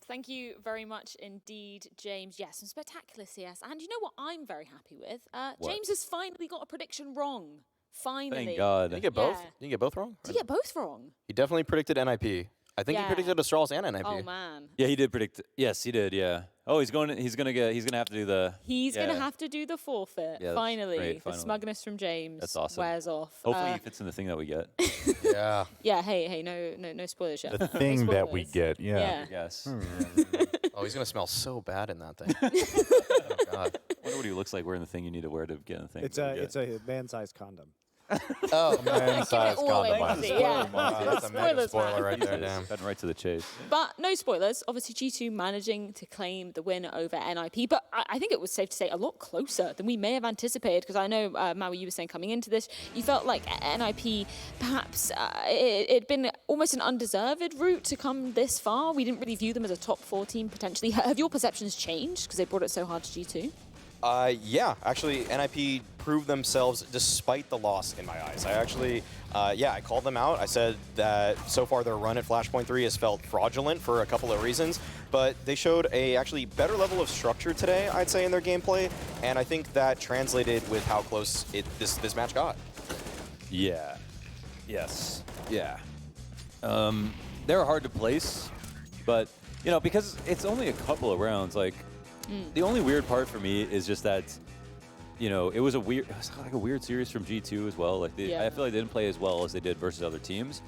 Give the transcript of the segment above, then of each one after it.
Thank you very much indeed, James. Yes, some spectacular CS. And you know what I'm very happy with? James has finally got a prediction wrong. Finally. Thank God. Did you get both? Did you get both wrong? Did you get both wrong? He definitely predicted NIP. I think he predicted Astralis and NIP. Oh man. Yeah, he did predict. Yes, he did. Yeah. Oh, he's gonna have to do the. He's gonna have to do the forfeit. Yeah, finally, great, the smugness from James. That's awesome. Wears off. Hopefully, he fits in the thing that we get. Yeah. Yeah. Hey. No spoilers yet. The thing that we get. Yeah. Yes. Oh, he's gonna smell so bad in that thing. Oh God. I wonder what he looks like wearing the thing you need to wear to get in the thing. It's a man-sized condom. Oh, Man-sized condom. that's a mega Spoilers, spoiler man. right there, damn. Cutting right to the chase. But no spoilers. Obviously, G2 managing to claim the win over NIP. But I think it was safe to say a lot closer than we may have anticipated. Because I know, Maui, you were saying coming into this, you felt like NIP perhaps it'd been almost an undeserved route to come this far. We didn't really view them as a top 4 team potentially. Have your perceptions changed because they brought it so hard to G2? Yeah, actually, NIP proved themselves despite the loss in my eyes. I actually, I called them out. I said that so far their run at Flashpoint 3 has felt fraudulent for a couple of reasons, but they showed a actually better level of structure today, I'd say, in their gameplay, and I think that translated with how close this match got. Yeah. Yes. Yeah. They're hard to place, but because it's only a couple of rounds, like. The only weird part for me is just that, it was like a weird series from G2 as well. Like I feel like they didn't play as well as they did versus other teams.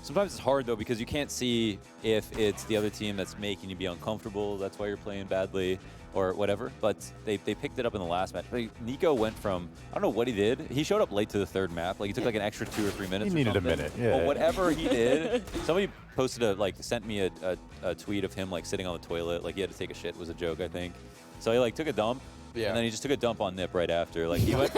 Sometimes it's hard though because you can't see if it's the other team that's making you be uncomfortable. That's why you're playing badly or whatever. But they picked it up in the last match. Like, Nico went from, I don't know what he did. He showed up late to the third map. Like he took like an extra 2 or 3 minutes. He needed a minute. Yeah. But whatever he did, somebody posted sent me a tweet of him like sitting on the toilet. Like he had to take a shit was a joke, I think. So he like took a dump. Yeah. And then he just took a dump on Nip right after. Like he went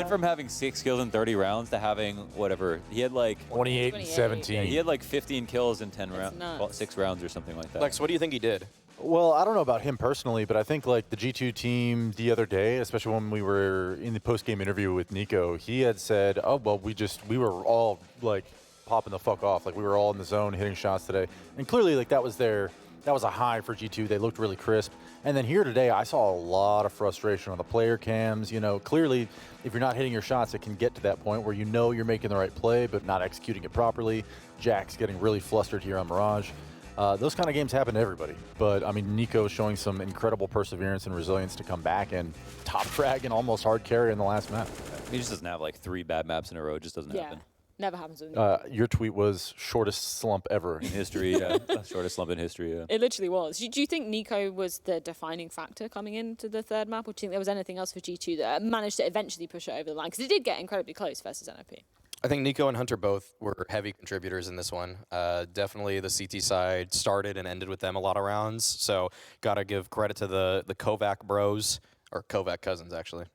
from having 6 kills in 30 rounds to having whatever. He had like 28 and 17. Yeah, he had like 15 kills in 10 rounds, 6 rounds or something like that. Lex, what do you think he did? Well, I don't know about him personally, but I think like the G2 team the other day, especially when we were in the post-game interview with Nico, he had said, "Oh well, we were all like popping the fuck off, like we were all in the zone hitting shots today," and clearly like that was a high for G2. They looked really crisp. And then here today, I saw a lot of frustration on the player cams. Clearly, if you're not hitting your shots, it can get to that point where you're making the right play, but not executing it properly. Jack's getting really flustered here on Mirage. Those kind of games happen to everybody. But, I mean, Nico showing some incredible perseverance and resilience to come back and top frag and almost hard carry in the last map. He just doesn't have like 3 bad maps in a row. It just doesn't happen. Never happens with me. Your tweet was shortest slump ever in history. Yeah, shortest slump in history. Yeah. It literally was. Do you think Nico was the defining factor coming into the third map, or do you think there was anything else for G2 that managed to eventually push it over the line? Because it did get incredibly close versus NIP. I think Nico and Hunter both were heavy contributors in this one. Definitely the CT side started and ended with them a lot of rounds. So got to give credit to the Kovac bros, or Kovac cousins, actually.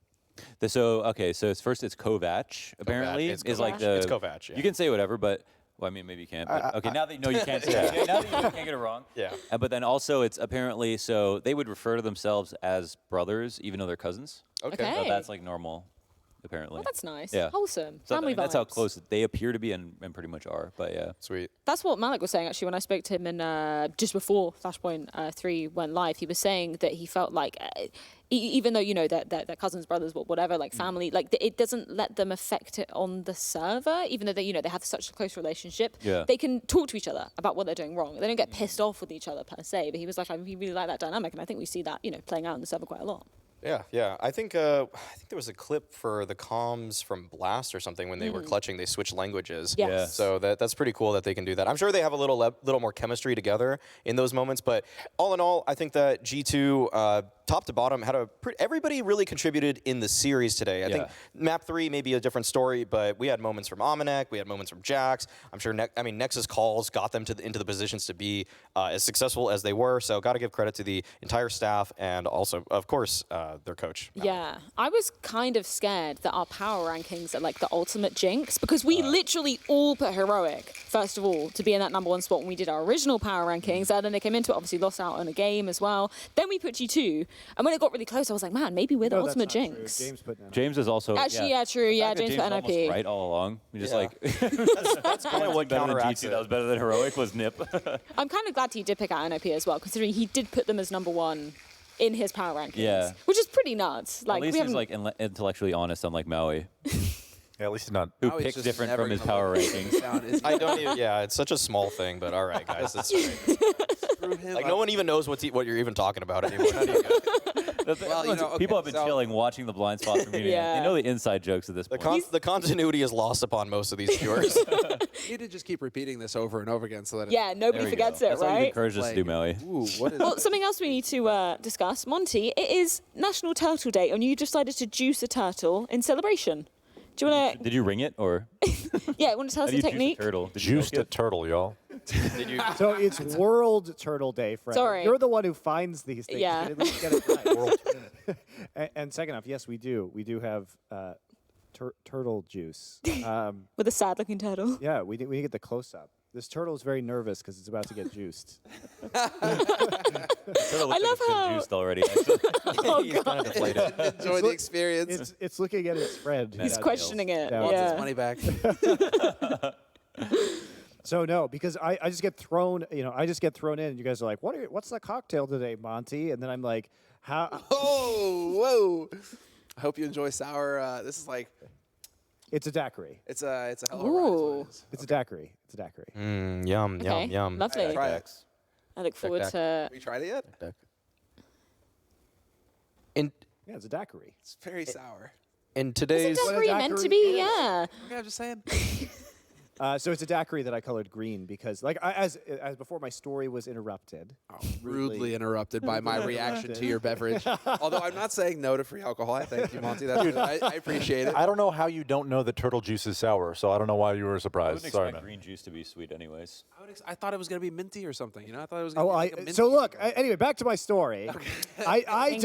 So it's Kovac, apparently. It's is Kovac. like the. It's Kovac, yeah. You can say whatever, but. Well, I mean, maybe you can't. But, okay, now that you know you can't say it. Okay, now that you can't get it wrong. Yeah. But then also it's apparently, so they would refer to themselves as brothers, even though they're cousins. Okay. So that's like normal, apparently. Well, that's nice. Yeah. Wholesome. So Family vibes. that's how close they appear to be and pretty much are. But yeah. Sweet. That's what Malik was saying, actually, when I spoke to him in, just before Flashpoint 3 went live. He was saying that he felt like, even though, they're cousins, brothers, whatever, like family, like it doesn't let them affect it on the server, even though they have such a close relationship. Yeah. They can talk to each other about what they're doing wrong. They don't get pissed off with each other per se, but he was like, I really like that dynamic, and I think we see that, playing out in the server quite a lot. Yeah. I think there was a clip for the comms from Blast or something when they were clutching. They switched languages. Yes. Yeah. So that's pretty cool that they can do that. I'm sure they have a little more chemistry together in those moments. But all in all, I think that G2, top to bottom, had everybody really contributed in the series today. I think map 3 may be a different story, but we had moments from Amanek, we had moments from Jax. I'm sure Nexus calls got them into the positions to be as successful as they were. So got to give credit to the entire staff and also, of course, their coach. Yeah, I was kind of scared that our power rankings are like the ultimate jinx because we literally all put Heroic, first of all, to be in that #1 spot when we did our original power rankings. And then they came into it, obviously lost out on a game as well. Then we put G2. And when it got really close, I was like, man, maybe we're the No, that's ultimate not true. Jinx. James put NIP. James is also Actually, yeah, true. Yeah, The fact that James put was almost NIP. right all along. We just Yeah. like That's kind of what better than counteracts G2. it. That was better than Heroic was Nip. I'm kind of glad he did pick out NIP as well, considering he did put them as #1 in his power rankings. Yeah. Which is pretty nuts. Like, At least we he's haven't... like intellectually honest, unlike Maui, Yeah, at least he's not. who Now he's picks just different never from his gonna power live rankings. down, is he? I don't even, yeah, it's such a small thing, but all right, guys, that's right. Screw him. Like, no one even knows what you're even talking about anymore. Not even good. Well, you know, People okay, have been so- chilling, watching the blind spot from meeting. Yeah. They know the inside jokes at this point. The continuity is lost upon most of these viewers. You need to just keep repeating this over and over again so that Yeah, nobody There we forgets go. it, That's all you right? encouraged us to do, Maui. Ooh, what is Well, something else we need to discuss. Monty, it is National Turtle Day, and you decided to juice a turtle in celebration. Do you want to... Did you ring it or Yeah, want to tell how us do the you juice a technique? turtle? Did you Juiced milk a it? turtle, y'all. Did you? So it's World Turtle Day, Fred. Sorry. You're the one who finds these things. Yeah. You should at least get it right. World and second off, yes, we do. We do have turtle juice. With a sad-looking turtle. Yeah, we need to get the close-up. This turtle is very nervous because it's about to get juiced. Turtle looks I like love it's been how- juiced already. Actually. Oh, He's kind of deflated. enjoy the experience. It's looking at its friend. He's He's questioning it. Yeah. Wants Yeah. his money back. So no, because I just get thrown, I just get thrown in, and you guys are like, what's the cocktail today, Monty? And then I'm like, how? Oh, whoa! I hope you enjoy sour. This is like It's a daiquiri. it's a hell of a ride. is what Ooh. it is. It's a daiquiri. It's a daiquiri. Yum, Okay, yum, yum. lovely. Try it. I look forward Deck. to... Have you tried it yet? In Yeah, it's a daiquiri. It's very sour. in Isn't today's daiquiri meant to daiquiri be? is. Yeah. Okay, I'm just saying. So it's a daiquiri that I colored green because, like, as before my story was interrupted. Rudely interrupted by my reaction to your beverage. Although I'm not saying no to free alcohol. I thank you, Monty. That's I appreciate it. I don't know how you don't know that turtle juice is sour, so I don't know why you were I surprised. wouldn't Sorry, expect man. green juice to be sweet, anyways. I thought it was gonna be minty or something. You know, I thought it was. Gonna Oh, be like a minty so look. something. Anyway, back to my story. I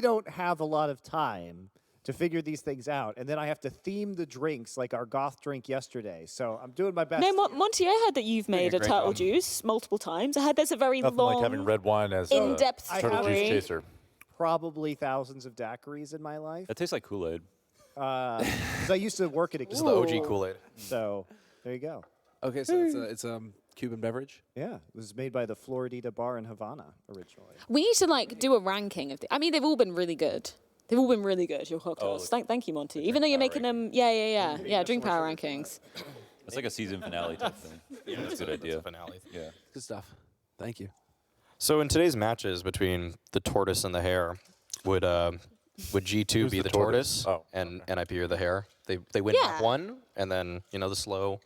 don't have a lot of time to figure these things out, and then I have to theme the drinks like our goth drink yesterday. So I'm doing my best. No, Monty, I heard that you've made a great turtle job. juice multiple times. I heard there's a very Nothing long, like having red wine as in-depth a turtle story. juice chaser. Probably thousands of daiquiris in my life. That tastes like Kool-Aid. Because I used to work at a this is the OG Ooh. Kool-Aid. So there you go. Okay, so it's a Cuban beverage. Yeah, it was made by the Floridita bar in Havana originally. We need to like do a ranking of I mean, they've all been really good. They've all been really good, your cocktails. Thank you, Monty. Even though you're making them, yeah, drink power rankings. It's like a season finale type thing. Yeah, that's a good idea. Finale. Yeah. Good stuff. Thank you. So in today's matches between the tortoise and the hare, would G2 Who's be the the tortoise? tortoise and NIP or the hare? They win Yeah. map 1 and then the slow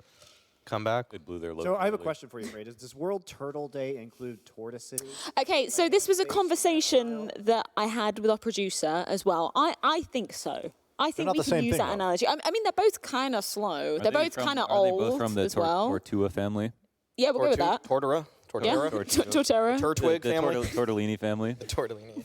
comeback. It blew their load. So I have a question for you, Ray. Does World Turtle Day include tortoises? Okay, so this was a conversation that I had with our producer as well. I think so. I think not we the can same use thing, that though. analogy. I mean, they're both kind of slow. They're both kind of Are they old both from the as well. Tortua family? Yeah, we'll go with that. Tortora? Yeah, Tortora? Torterra. Turtwig the family? Tortellini family. Tortellini.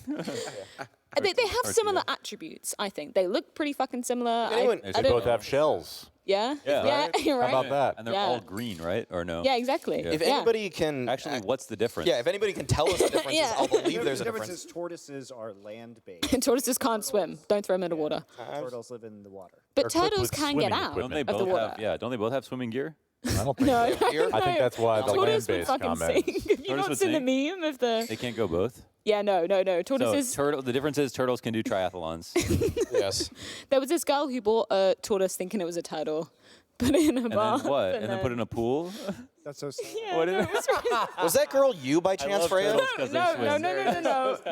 They have similar attributes, I think. They look pretty fucking similar. Anyone- I They don't- both have shells. Yeah? Yeah. You're right. How about that? And they're Yeah. all green, right? Or no? Yeah, exactly. Yeah. If Yeah. anybody can Actually, what's the difference? yeah, if anybody can tell us the differences, Yeah. I'll believe there's the a difference difference. is tortoises are land-based. Tortoises can't swim. Don't throw them in the water. Turtles live in the water. But They're equipped turtles with can get swimming out Don't they of the both water. have? Yeah. Don't they both have swimming gear? I don't think No, so. Here? I think that's why the Tortoise would land-based fucking comment. sink. Have you Tortoise not would seen the sink? meme of the... They can't go both. Yeah, no. So Tortoises... the difference is turtles can do triathlons. Yes. There was this girl who bought a tortoise thinking it was a turtle. Put it in a And bath. then what? And then put it in a pool? That's so sad. Yeah, What no, is- it was really- Was that girl you by chance, love Freya? turtles. 'Cause they no, swim.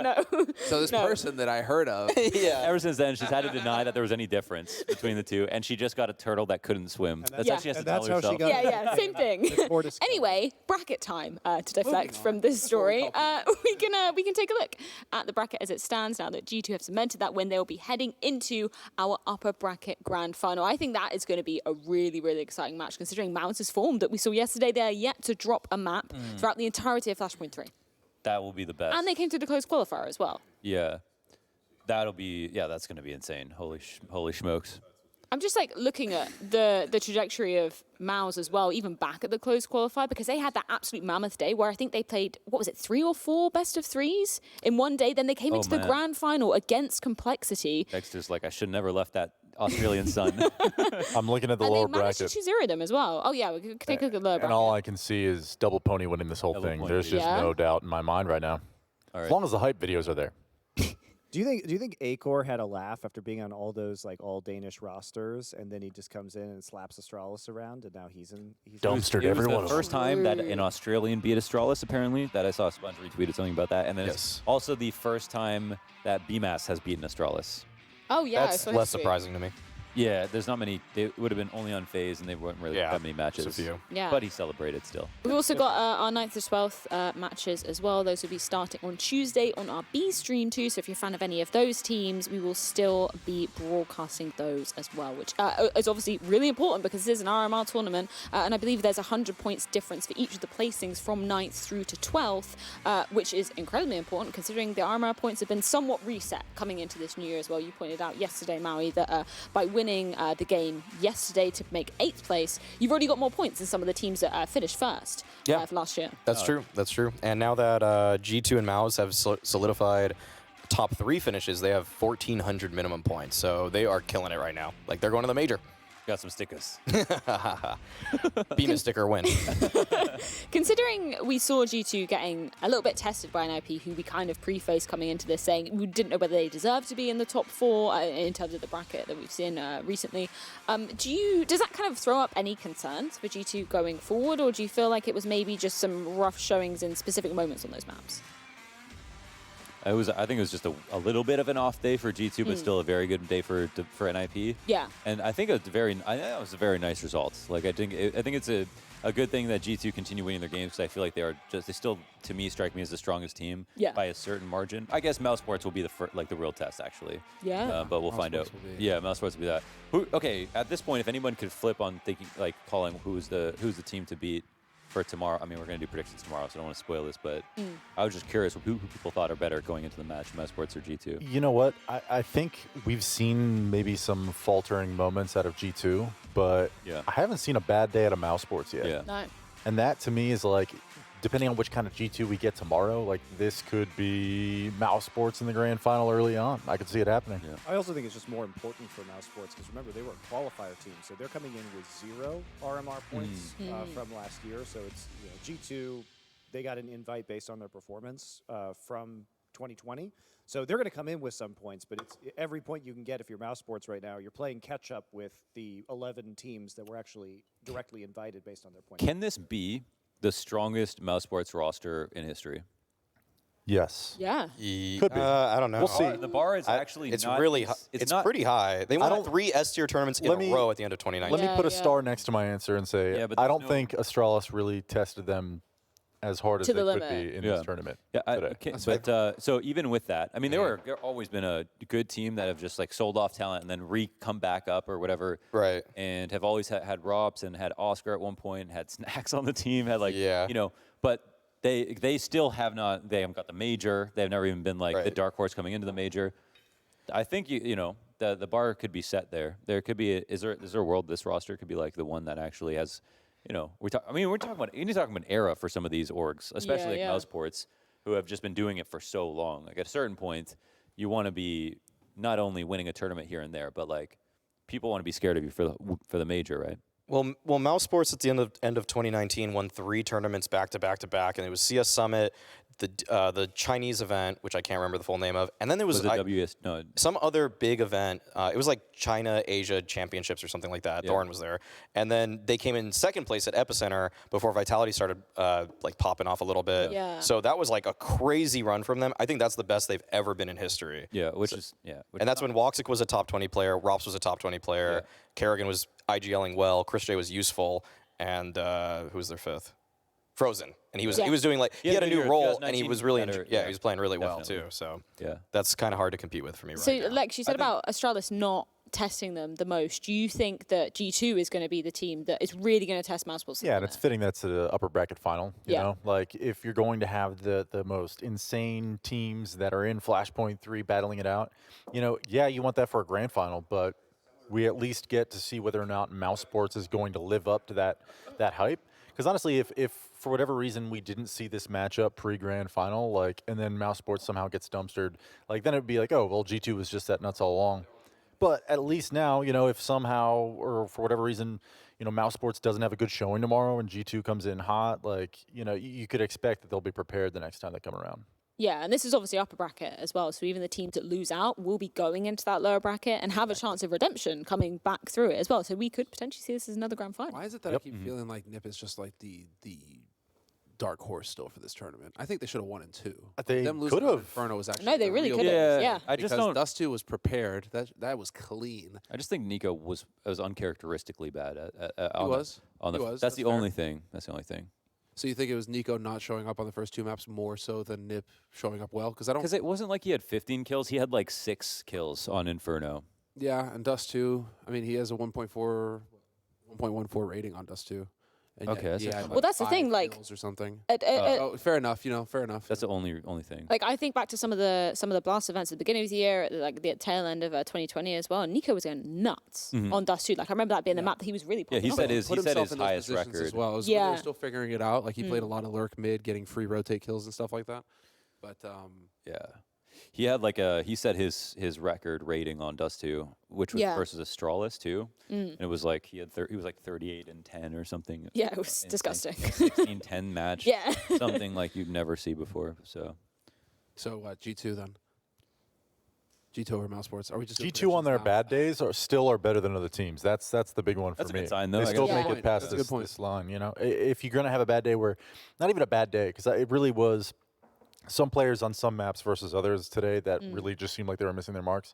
no. So this No. person that I heard of, Yeah. Ever since then, she's had to deny that there was any difference between the two, and she just got a turtle that couldn't swim. That's Yeah. how she has to And tell that's how she herself. got- Yeah, same thing. tortoise Anyway, bracket time to deflect from this story. We can take a look at the bracket as it stands now that G2 have cemented that win. They will be heading into our upper bracket grand final. I think that is going to be a really, really exciting match considering Mount's form that we saw yesterday. They are yet to drop a map throughout the entirety of Flashpoint 3. That will be the best. And they came to the close qualifier as well. Yeah. That'll be that's going to be insane. Holy smokes. I'm just like looking at the trajectory of Mao's as well, even back at the closed qualifier, because they had that absolute mammoth day where I think they played, what was it, 3 or 4 best of 3s in one day. Then they came into the grand final against Complexity. Dexter's like, I should never left that Australian sun. I'm looking at the And lower they managed bracket. to 2-0 them as well. Oh yeah, we could take a look at the lower bracket. And all I can see is Double Pony winning this whole Double thing. Pony. There's just no doubt in my mind right now. All right. As long as the hype videos are there. Do you think Acor had a laugh after being on all those like all Danish rosters, and then he just comes in and slaps Astralis around, and now he's Dumpstered It was everyone. the first time that an Australian beat Astralis, apparently. That I saw Sponge retweeted something about that. And then it's also the first time that BMAS has beaten Astralis. Oh yeah, That's so less history. surprising to me. Yeah, there's not many. They would have been only on phase, and they weren't really that many matches. just a few. Yeah. But he celebrated still. We've also got our 9th to 12th matches as well. Those will be starting on Tuesday on our B stream too. So if you're a fan of any of those teams, we will still be broadcasting those as well, which is obviously really important because this is an RMR tournament. And I believe there's 100 points difference for each of the placings from 9th through to 12th, which is incredibly important considering the RMR points have been somewhat reset coming into this new year as well. You pointed out yesterday, Maui, that by winning the game yesterday to make 8th place, you've already got more points than some of the teams that finished first for last year. That's true. That's true. And now that G2 and Maus have solidified top 3 finishes, they have 1,400 minimum points. So they are killing it right now. Like, they're going to the major. Got some stickers. Beam a sticker win. Considering we saw G2 getting a little bit tested by an IP who we kind of prefaced coming into this saying we didn't know whether they deserved to be in the top 4 in terms of the bracket that we've seen recently, does that kind of throw up any concerns for G2 going forward, or do you feel like it was maybe just some rough showings in specific moments on those maps? I think it was just a little bit of an off day for G2, but still a very good day for NIP. Yeah. And I think it was a very nice result. Like I think it's a good thing that G2 continue winning their games because I feel like they still to me strike me as the strongest team by a certain margin. I guess Mouse Sports will be the real test actually. Yeah. But we'll find out. Yeah, Mouse Sports will be that. Okay, at this point, if anyone could flip on thinking calling who's the team to beat for tomorrow. I mean, we're going to do predictions tomorrow, so I don't want to spoil this, but I was just curious who people thought are better going into the match, Mouse Sports or G2. You know what? I think we've seen maybe some faltering moments out of G2, but I haven't seen a bad day out of Mouse Sports yet. Yeah. No. And that to me is like, depending on which kind of G2 we get tomorrow, like this could be Mouse Sports in the grand final early on. I could see it happening. Yeah. I also think it's just more important for Mouse Sports because remember they were a qualifier team, so they're coming in with 0 RMR points from last year. So it's G2, they got an invite based on their performance from 2020. So they're going to come in with some points, but it's every point you can get if you're Mouse Sports right now. You're playing catch up with the 11 teams that were actually directly invited based on their points. Can this be the strongest Mouse Sports roster in history? Yes. Yeah. Could be. I don't know. We'll see. The bar is actually It's not, really it's not pretty high. They won 3 S-tier tournaments in Let a me- row at the end of 2019. Let me put a Yeah. star next to my answer and say, Yeah, but I there's don't no- think Astralis really tested them as hard as To they the could limit. be in Yeah. this tournament Yeah, today. okay, but so even with that, I mean, they've always been a good team that have just like sold off talent and then come back up or whatever, Right. And have always had Robs and had Oscar at one point, had Snacks on the team, had but they still have not. They haven't got the major. They've never even been like the Right. dark horse coming into the major. I think the bar could be set there. There could be. Is there a world this roster could be like the one that actually has. We're talking about an era for some of these orgs, especially like Mouse Sports, who have just been doing it for so long. Like at a certain point, you want to be not only winning a tournament here and there, but like people want to be scared of you for the major, right? Well, Mouse Sports at the end of 2019 won 3 tournaments back to back to back, and it was CS Summit, the Chinese event, which I can't remember the full name of, and then there was some other big event. It was like China Asia Championships or something like that. Yeah. Thorin was there, and then they came in second place at Epicenter before Vitality started like popping off a little bit. Yeah. So that was like a crazy run from them. I think that's the best they've ever been in history. Yeah, And that's when Woxic was a top 20 player, Rops was a top 20 player, Kerrigan was IGLing well, Chris J was useful, and who was their 5th? frozen, and he was Yeah. doing like he had a new year. role, and he 2019 was really better, he was playing really well definitely. too. So Yeah. that's kind of hard to compete with for me So, right now. Lex, you said about Astralis not testing them the most. Do you think that G2 is going to be the team that is really going to test Mousesports? Yeah, and it's fitting that's the upper bracket final. You Yeah. know, like if you're going to have the most insane teams that are in Flashpoint 3 battling it out, you know, yeah, you want that for a grand final, but we at least get to see whether or not Mouse Sports is going to live up to that hype. Because honestly, if for whatever reason we didn't see this matchup pre-grand final, like, and then Mouse Sports somehow gets dumpstered, like then it'd be like, oh, well, G2 was just that nuts all along. But at least now, you know, if somehow or for whatever reason, you know, Mouse Sports doesn't have a good showing tomorrow and G2 comes in hot, like, you know, you could expect that they'll be prepared the next time they come around. Yeah, and this is obviously upper bracket as well. So even the teams that lose out will be going into that lower bracket and have a chance of redemption coming back through it as well. So we could potentially see this as another grand final. Why is it that I keep feeling like NiP is just like the dark horse still for this tournament? I think they should have won in 2. They Them losing could to have. Inferno was actually No, they the really real could have. deal. Yeah. I just Because don't. Dust 2 was prepared. That was clean. I just think Nico was uncharacteristically bad at He on was. on He the. was. That's the fair. only thing. That's the only thing. So you think it was Nico not showing up on the first 2 maps more so than NiP showing up well? Because I don't. Because it wasn't like he had 15 kills. He had like 6 kills on Inferno. Yeah, and Dust 2. I mean, he has a 1.14 rating on Dust 2. And Okay, yet that's he actually- had Well, that's the 5 thing, like- kills or something. Uh, Fair enough. You know, fair enough. That's the only thing. Like I think back to some of the Blast events at the beginning of the year, at like the tail end of 2020 as well. And Nico was going nuts on Dust 2. Like I remember that being the map that he was really Yeah, popping he off said on. his Put he said himself his in those highest positions record. as well. It was when they Yeah. were still figuring it out. Like he played a lot of lurk mid, getting free rotate kills and stuff like that. But Yeah, he had like he said his record rating on Dust 2, which was Yeah. versus Astralis too, and it was like he was like 38 and 10 or something. Yeah, it was Insane. disgusting. 16-10 match. Yeah. something like you'd never see before. So G2 then. G2 over Mouse Sports. Are we just doing G2 on their predictions now? bad days are better than other teams. That's the big one for That's a me. good sign, though, They I still guess. make Yeah. it past That's a good point. this line. You know, if you're gonna have a bad day, where not even a bad day, because it really was some players on some maps versus others today that really just seemed like they were missing their marks.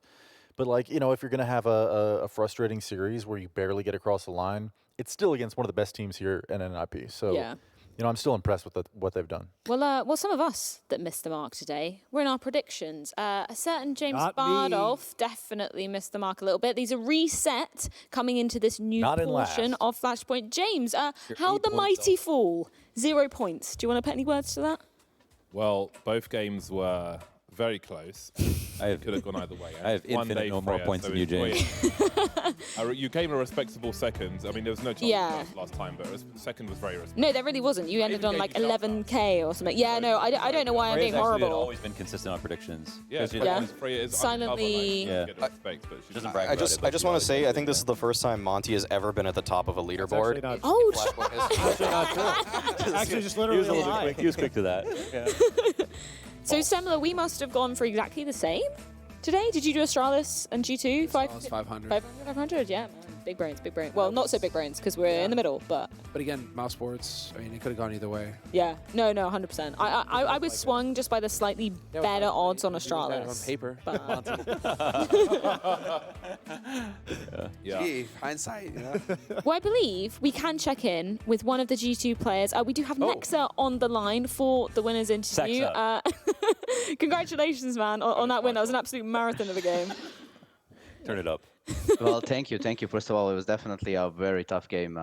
But like, you know, if you're gonna have a frustrating series where you barely get across the line, it's still against one of the best teams here in NIP. So Yeah. you know, I'm still impressed with what they've done. Well, some of us that missed the mark today were in our predictions. A certain James Not me. Bardolph definitely missed the mark a little bit. These are reset coming into this new Not in portion last. of Flashpoint. James, how'd 8 the points mighty off. fall? 0 points. Do you want to put any words to that? Well, both games were very close. I have Could have gone either way. I have One infinite day no more Freya, points so than you, enjoy James. it. You came a respectable second. I mean, there was no chance Yeah. last time, but second was very respectable. No, there really wasn't. You ended even on gave like you shout 11K or something. Yeah, no, I don't know why I'm Freya's being actually had horrible. always been consistent on predictions. Yeah, 'Cause Yeah. Freya is Silently- undercover, like, Yeah. get respect, but she Doesn't just- brag I about just it, but I just she want always to say I does think it, this is the first time Monty has ever been at the top of a It's leaderboard. actually not Oh, Flashpoint history. Actually not true. Actually, just literally a lie. He was quick to that. Yeah. so Semler, we must have gone for exactly the same today. Did you do Astralis and G2? Astralis 500. 500, yeah. Big brains, big brains. Well, not so big brains because we're in the middle, but But again, Mouse Sports, I mean, it could have gone either way. yeah. No, 100%. I was swung just by the slightly better odds on Astralis. On paper. Yeah. Gee, hindsight, you know? Well, I believe we can check in with one of the G2 players. We do have Nexa on the line for the winners interview. Sexa. Congratulations, man, on that win. That was an absolute marathon of a game. Turn it up. Well, thank you. First of all, it was definitely a very tough game,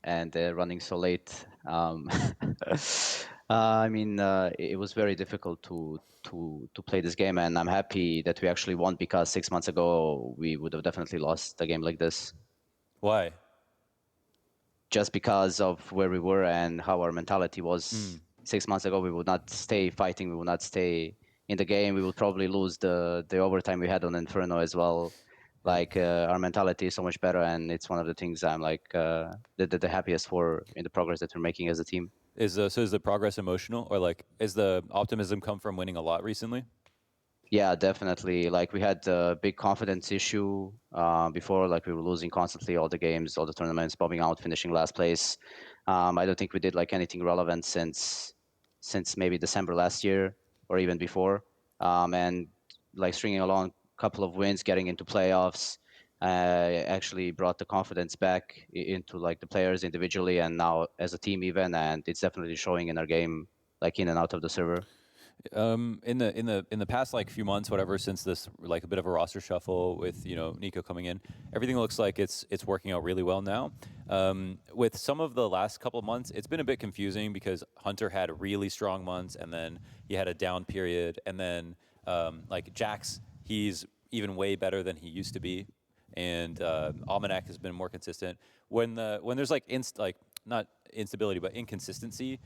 and running so late. I mean, it was very difficult to play this game, and I'm happy that we actually won because 6 months ago we would have definitely lost a game like this, Why? just because of where we were and how our mentality was. 6 months ago, we would not stay fighting. We would not stay in the game. We would probably lose the overtime we had on Inferno as well. Like our mentality is so much better, and it's one of the things I'm like the happiest for in the progress that we're making as a team. So is the progress emotional, or like is the optimism come from winning a lot recently? Yeah, definitely. Like we had a big confidence issue before, like we were losing constantly all the games, all the tournaments, bobbing out, finishing last place. I don't think we did like anything relevant since maybe December last year or even before. And like stringing along a couple of wins, getting into playoffs, actually brought the confidence back into like the players individually and now as a team even, and it's definitely showing in our game, like in and out of the server. In the past like few months, whatever, since this like a bit of a roster shuffle with Nico coming in, everything looks like it's working out really well now. With some of the last couple of months, it's been a bit confusing because Hunter had really strong months and then he had a down period, and then like Jax, he's even way better than he used to be, and Almanac has been more consistent. When there's like not instability but inconsistency,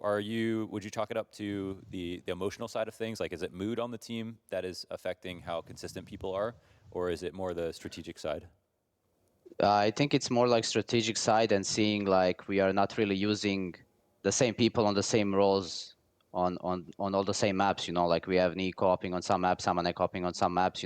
would you chalk it up to the emotional side of things? Like, is it mood on the team that is affecting how consistent people are, or is it more the strategic side? I think it's more like strategic side and seeing like we are not really using the same people on the same roles on all the same maps, like we have Nico hopping on some maps, Amanek hopping on some maps,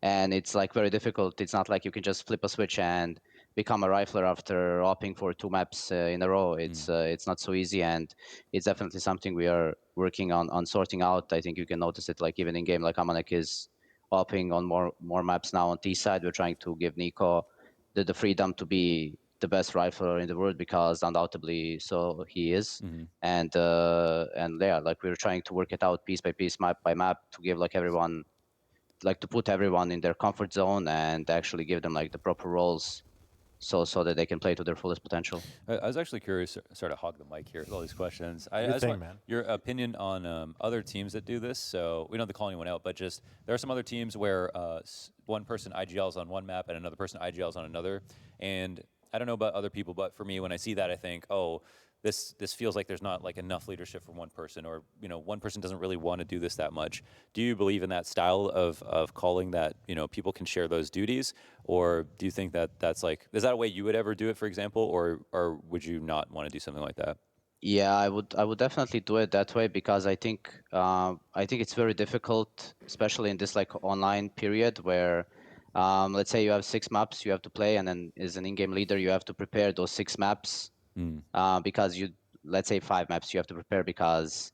and it's like very difficult. It's not like you can just flip a switch and become a rifler after hopping for 2 maps in a row. It's not so easy, and it's definitely something we are working on sorting out. I think you can notice it like even in game, like Amanek is hopping on more maps now on T side. We're trying to give Nico the freedom to be the best rifler in the world, because undoubtedly so he is. And yeah, like we're trying to work it out piece by piece, map by map, to give like everyone, like to put everyone in their comfort zone and actually give them like the proper roles so that they can play to their fullest potential. I was actually curious, sort of hog the mic here with all these questions. I Your just thing, want man. your opinion on other teams that do this. So we don't have to call anyone out, but just there are some other teams where one person IGLs on one map and another person IGLs on another. And I don't know about other people, but for me, when I see that, I think, oh, this feels like there's not like enough leadership from one person, or one person doesn't really want to do this that much. Do you believe in that style of calling, that people can share those duties, or do you think that that's like, is that a way you would ever do it, for example, or would you not want to do something like that? Yeah, I would definitely do it that way, because I think it's very difficult, especially in this like online period where let's say you have 6 maps you have to play, and then as an in-game leader you have to prepare those 6 maps, because let's say 5 maps you have to prepare, because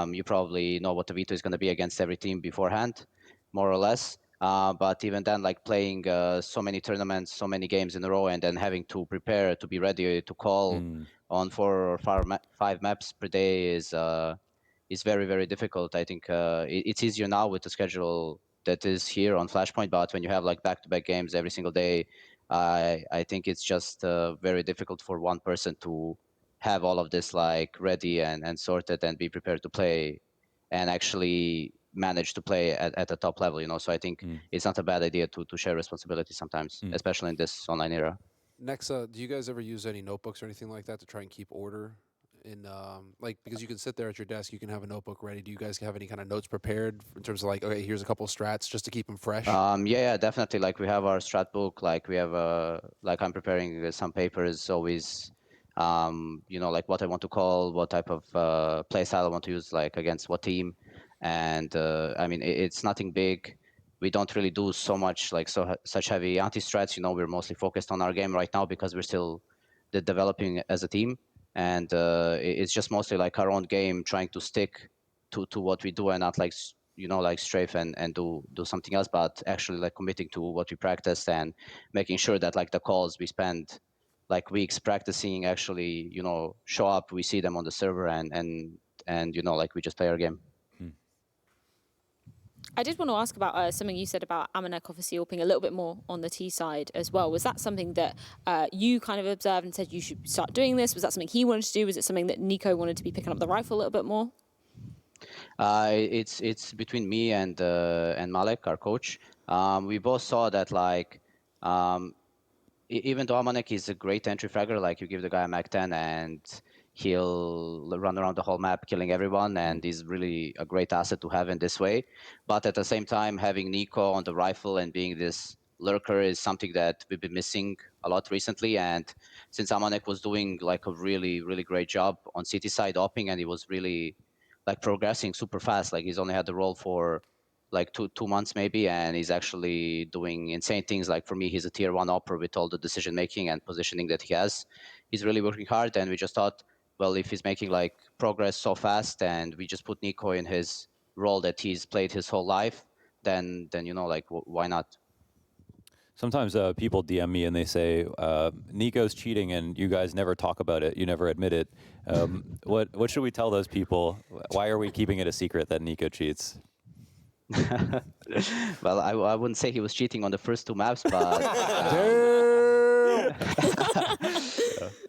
you probably know what the veto is going to be against every team beforehand, more or less. But even then, like playing so many tournaments, so many games in a row, and then having to prepare to be ready to call on 4 or 5 maps per day is very, very difficult. I think it's easier now with the schedule that is here on Flashpoint, but when you have like back-to-back games every single day, I think it's just very difficult for one person to have all of this like ready and sorted and be prepared to play and actually manage to play at the top level, So I think it's not a bad idea to share responsibility sometimes, especially in this online era. Nexa, do you guys ever use any notebooks or anything like that to try and keep order? Like, because you can sit there at your desk, you can have a notebook ready. Do you guys have any kind of notes prepared in terms of like, okay, here's a couple of strats just to keep them fresh? Yeah, definitely. Like we have our strat book. Like we have like I'm preparing some papers always. Like what I want to call, what type of play style I want to use, like against what team. And I mean, it's nothing big. We don't really do so much like such heavy anti-strats. We're mostly focused on our game right now because we're still developing as a team, and it's just mostly like our own game, trying to stick to what we do and not like like strafe and do something else, but actually like committing to what we practiced and making sure that like the calls we spend like weeks practicing actually show up. We see them on the server and like we just play our game. I did want to ask about something you said about Amanek obviously opening a little bit more on the T side as well. Was that something that you kind of observed and said you should start doing this? Was that something he wanted to do? Was it something that Nico wanted to be picking up the rifle a little bit more? It's between me and Malek, our coach. We both saw that like even though Amanek is a great entry fragger, like you give the guy a Mac 10 and he'll run around the whole map killing everyone, and he's really a great asset to have in this way. But at the same time, having Nico on the rifle and being this lurker is something that we've been missing a lot recently. And since Amanek was doing like a really, really great job on city side opping, and he was really like progressing super fast, like he's only had the role for like two months maybe, and he's actually doing insane things. Like for me, he's a tier 1 opera with all the decision making and positioning that he has. He's really working hard, and we just thought, well, if he's making like progress so fast and we just put Nico in his role that he's played his whole life, then like why not? Sometimes people DM me and they say, Nico's cheating and you guys never talk about it. You never admit it. What should we tell those people? Why are we keeping it a secret that Nico cheats? Well, I wouldn't say he was cheating on the first 2 maps, but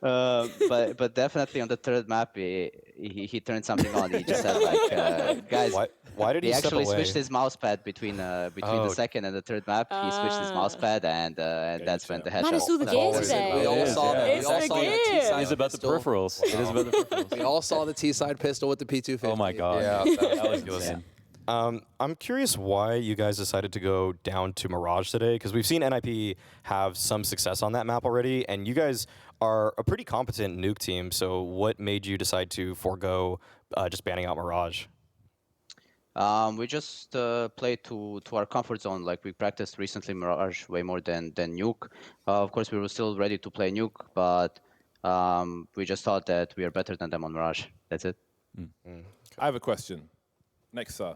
but definitely on the 3rd map he turned something on. He just said like, guys. Why did he step actually away? switched his mouse pad between the 2nd and the 3rd map. He switched his mouse pad, and that's when the headshot. Man, it's all the gear today. We all saw that. It's We all the saw the gear. T-side It is about the pistol. peripherals. It is about the peripherals. We all saw the T-side pistol with the P250. Oh my God. Yeah, that was insane. I'm curious why you guys decided to go down to Mirage today, because we've seen NIP have some success on that map already, and you guys are a pretty competent nuke team. So what made you decide to forego just banning out Mirage? We just played to our comfort zone. Like we practiced recently Mirage way more than Nuke. Of course, we were still ready to play Nuke, but we just thought that we are better than them on Mirage. That's it. I have a question. Nexa,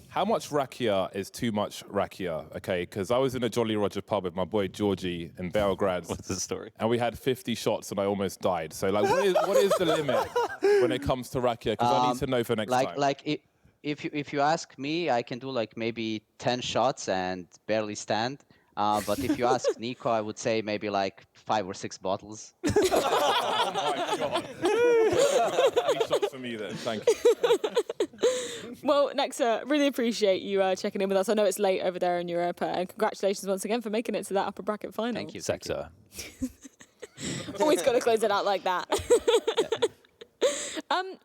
how much Rakia is too much Rakia? Okay, because I was in a Jolly Roger pub with my boy Georgie in Belgrade. What's the story? And we had 50 shots and I almost died. So like, what is the limit when it comes to Rakia? Because I need to know for next time. If you ask me, I can do like maybe 10 shots and barely stand. But if you ask Nico, I would say maybe like 5 or 6 bottles. Oh my God. 3 shots for me then, thank you. Well, Nexa, really appreciate you checking in with us. I know it's late over there in Europe, and congratulations once again for making it to that upper bracket final. Thank you. Sexa. Always got to close it out like that.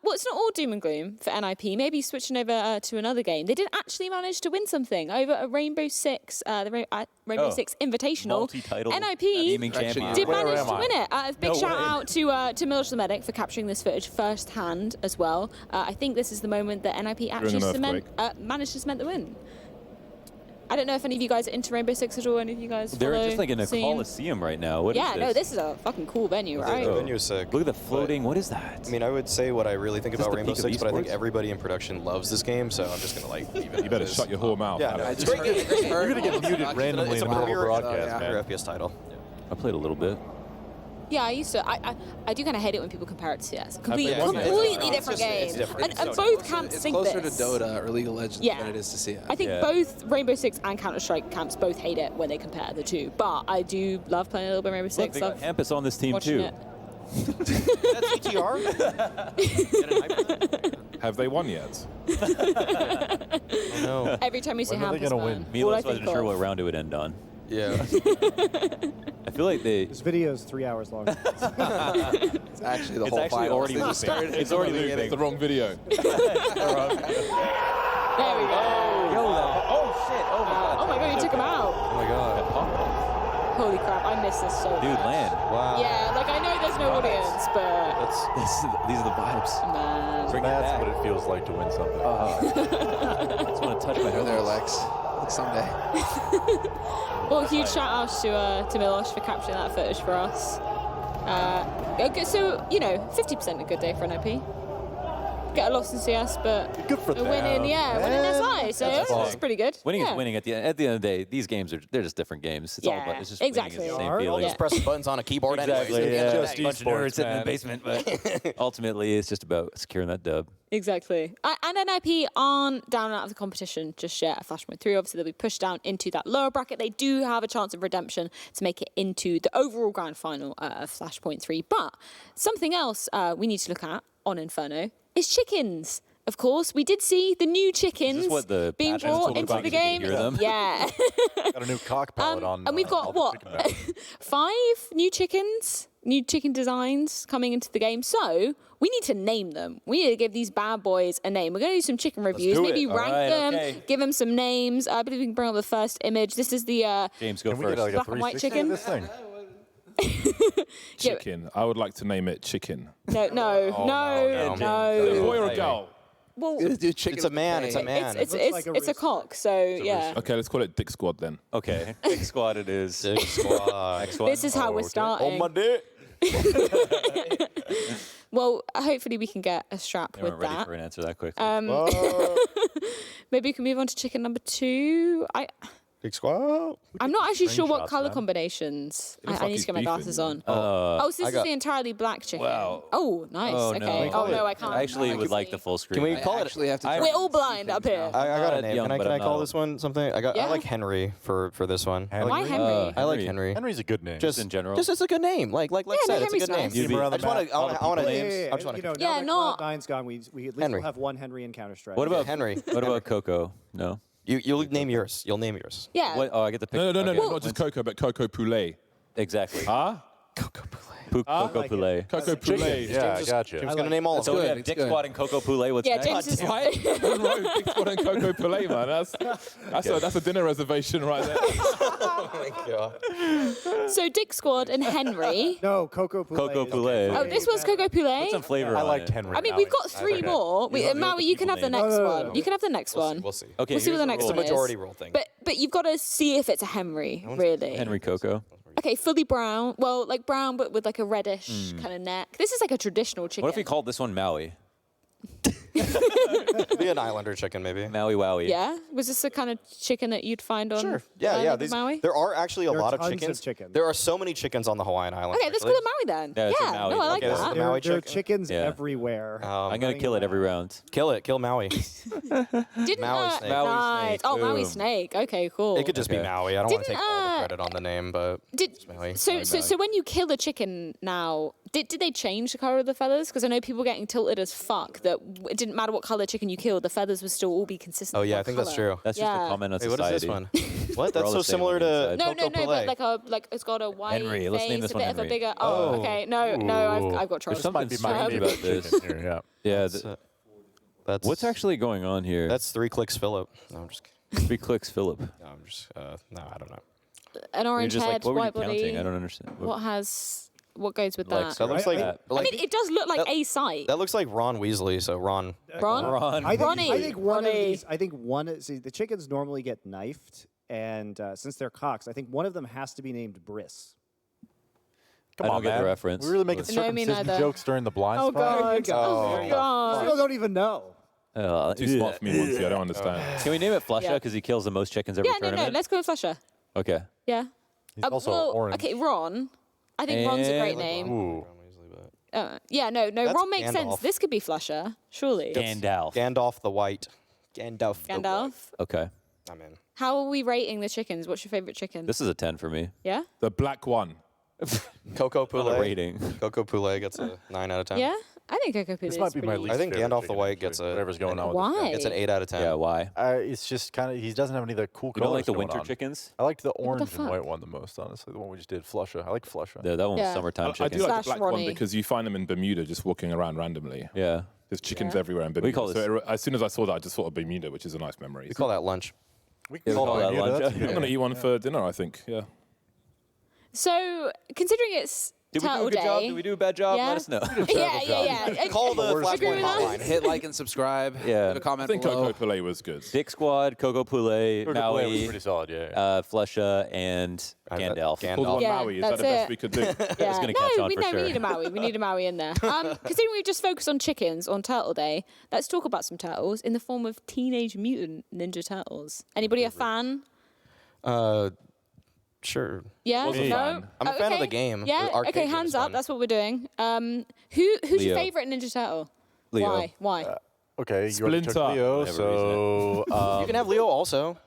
Well, it's not all doom and gloom for NIP. Maybe switching over to another game. They did actually manage to win something over a Rainbow Six, Rainbow Six Invitational. Multi-title NIP gaming champion. did Where manage am to I? win it. A big shout out to Milch the Medic for capturing this footage firsthand as well. I think this is the moment that NIP actually managed to cement the win. I don't know if any of you guys are into Rainbow Six at all. Any of you guys They're follow just like in a scene? coliseum right now. What is Yeah, this? no, this is a fucking cool venue, right? The venue is sick. Look at the floating. What is that? I mean, I would say what I really think Is this about the Rainbow peak of Six, but I think esports? everybody in production loves this game, so I'm just gonna like leave it. You better shut your whore mouth. Yeah, no, Alex. it's great. You're going to get muted randomly It's in a the middle of a premier broadcast, man. FPS title. I played a little bit. Yeah, I used to. I do kind of hate it when people compare it to CS. Completely It's different games. different. And both camps It's think closer this. to Dota or League of Legends Yeah. than it is to CS. I think Yeah. both Rainbow Six and Counter-Strike camps both hate it when they compare the two. But I do love playing a little bit of Rainbow Look, Six. they got Love Hampus on this team watching too. it. That's ETR? Have they won yet? No. Every time you say When are they Hampus, gonna man, win? all I Milos wasn't think sure of- what round it would end on. Yeah. I feel like they. This video is 3 hours long. It's actually the It's whole actually final. already They looping. just started It's already implementing looping. It's the wrong video. There we go. Oh shit! Oh my god! Oh my god, you took him out. Oh my god. Holy crap, I miss this so Dude, bad. land. Wow. Yeah, like I know there's no audience, but These are the vibes. man. Bring it That's back. what it feels like to win something. I just want to touch my You're there, nose. Lex. Someday. Well, huge shout out to Milos for capturing that footage for us. Okay, so, you know, 50% a good day for NIP. Get a loss in CS, but Good for a win in, them. winning is nice. So That's it's fine. pretty good. Winning yeah. is winning at the end of the day. These games they're just different games. It's all Yeah, about it's just exactly. winning. It's the All same right, I'll feeling. just press buttons on a keyboard Exactly. anyways. Yeah. Just Bunch of esports, nerds sitting in the man. basement, but ultimately it's just about securing that dub. Exactly. And NIP aren't down and out of the competition just yet at Flashpoint 3. Obviously, they'll be pushed down into that lower bracket. They do have a chance of redemption to make it into the overall grand final of Flashpoint 3. But something else we need to look at on Inferno is chickens. Of course, we did see the new chickens what the being passion's brought talking into about? the You can game. hear them. Yeah. Got a new cock palette on. And we've got, all the what, chicken maps. 5 new chickens, new chicken designs coming into the game. So we need to name them. We need to give these bad boys a name. We're going to do some chicken reviews, do maybe it. All rank right, them, okay. give them some names. I believe we can bring up the first image. This is the James, go Can we first. get like a Black and white 360 of this thing? Chicken. I would like to name it Chicken. no. no. Boy or girl? Well, It's a man. It's a man. it's looks like a a cock. So yeah, Okay, let's call it Dick Squad then. Okay, big squad it is. Sick squad. Next one. this is how we're starting. On my dick. Well, hopefully we can get a strap They with weren't ready that. for an answer that quick. Maybe we can move on to chicken number 2. Big squad. I'm not actually sure what Screenshots, color man. combinations. looks I like need he's to get my beefing, glasses you on. know? Oh, so I this is got- the entirely black chicken. Wow. Oh, nice. Oh, Okay. no. Oh no, I can't. I actually I would can like see. the full screen. Can we I call it? actually have to. I- try We're and all see blind things up here. now. I got a not name. young, Can I but I'm call not this one something? I Yeah. like Henry for this one. Henry? Why Henry? I like Henry. Henry's a good name. Just in general? Just it's a good name. Like Yeah, said, no, it's a good Henry's name. nice. You'd be- I just want to. I want to. Yeah. I just want You to. know, Yeah, now that not- Cloud9's gone, we at least Henry. will have one Henry in Counter-Strike. What about Henry. What about Coco? No. You'll name yours. You'll name yours. Yeah. What? Oh, I get the pick. No, okay. not just Coco, but Coco Poulet. Exactly. Huh? Coco Poulet. Coco like it. Poulet. Coco Poulet. Yeah, I got you. Jim's gonna name all of So them. we have It's Dick good. Squad and Coco Poulet. What's Yeah, next? James is Right? Big Squad and Coco Poulet, man. That's a dinner reservation right there. So Dick Squad and Henry. No, Coco Poulet. Coco is- Poulet. Oh, this was Coco Poulet. Put some flavor I on liked it. Henry. I mean, we've got three more. You don't know Maui, the you can people have the names. next No, no, one. no. You can have the next one. We'll see. Okay, We'll see what here's the the next rule. one is. Majority rule thing. But you've got to see if it's a Henry, really. Henry Coco. Okay, fully brown. Well, like brown, but with like a reddish kind of neck. This is like a traditional chicken. What if we called this one Maui? Be an Islander chicken, maybe. Maui Wowie. Yeah? Was this the kind of chicken that you'd find on Sure. Yeah, Island yeah. of These, Maui? there are actually a There are lot of tons of chickens. chicken. There are so many chickens on the Hawaiian Islands. Okay, let's call it Maui then. Yeah, it's a Maui. no, I like Okay, this is that. the Maui There are chicken. chickens Yeah. everywhere. I'm gonna kill it every round. Kill it. Kill Maui. Didn't Maui snake. Maui nice. snake, Oh, Maui boom. snake. Okay, cool. It could just be Okay. Maui. I don't want to Didn't, take all the credit on the name, but Maui. So when you kill a chicken now, did they change the color of the feathers? Because I know people getting tilted as fuck that it didn't matter what color chicken you killed, the feathers would still all be consistent. Oh yeah, one I think that's colour. true. That's just Yeah. a comment on Wait, what society. is this one? What? We're That's all so the same similar on the to inside. No, Coco no, Poulet. but like it's got a white Henry, let's face, name this a one bit of a Henry. bigger. Oh, okay. No, I've got trouble. There's something Might be my strange about this. chicken here, yeah. Yeah. That's What's actually going on here? That's 3 clicks, Philip. No, I'm just. Kidding. 3 clicks, Philip. No, I'm just. No, I don't know. An You're orange just head, like, what were you white body. counting? I don't understand. What goes with Like, that? so That looks I- like. I- I like mean, it does look like that- a site. that looks like Ron Weasley. So Ron. Ron? Ron. I think, Ronnie. I think one of Ronnie. these. I think one. See, the chickens normally get knifed, and since they're cocks, I think one of them has to be named Briss. I don't get the reference. We really making No, me circumcision neither. jokes during the blind Oh spot? god. Oh god. People don't even know. Too smart for me, Monty. I don't understand. Can we name it Flusha Yeah. because he kills the most chickens every Yeah, no, tournament? let's go with Flusher. Okay. Yeah. He's also orange. Okay, Ron. I think Ron's a great And- name. Ooh. Yeah, no, That's Ron makes sense. Gandalf. This could be Flusher, surely. Gandalf. Gandalf the White. Gandalf. the White. Gandalf. Okay. I'm in. How are we rating the chickens? What's your favorite chicken? This is a 10 for me. Yeah? The black one. Coco Not a Poulet. rating. Coco Poulet gets a 9 out of 10. Yeah? I think Coco Poulet This is might be my pretty- least I think favorite Gandalf the chicken, White actually, gets a. whatever's going on with Why? It's an 8 out of 10. Yeah, why? It's just kind of, he doesn't have any of the cool You don't like colors the going winter on. chickens? I liked the the orange and fuck? white one the most, honestly. The one we just did, Flusha. I like Flusha. Yeah, that one was Yeah. summertime I chicken. do like Slash the black one Ronnie. because you find them in Bermuda just walking around randomly. Yeah. There's chickens Yeah. everywhere in Bermuda. call So as soon as I saw that, I just thought of Bermuda, which is a nice memory. We call that lunch. We Yeah, we call that lunch. that's a I'm good going to name. eat one for dinner, I think. Yeah. So, considering it's Did we do Turtle a good job? Day. Did we do a bad job? Yeah. Let us know. Yeah. Call the Agree Flashpoint with that? hotline. Hit like and subscribe. Yeah. Leave a I comment think below. Coco Poulet was good. Dick Squad, Coco Poulet, Coco Poulet was Maui, pretty solid, yeah. Flusha, and Gandalf. Gandalf. Called one Yeah, Maui. Is that that's the best it. we could do? Yeah. gonna catch on we, for no, sure. we need a Maui. We need a Maui in there. Considering we've just focused on chickens on Turtle Day, let's talk about some turtles in the form of Teenage Mutant Ninja Turtles. Anybody a fan? Sure. Yeah? Was a no? fan. I'm a fan of okay. the game. Yeah? The arcade Okay, game hands is up. fun. That's what we're doing. Who's your Leo. favorite Ninja Turtle? Leo. Why? Okay, you already took Splinter. Leo, Whatever so You can have Leo also.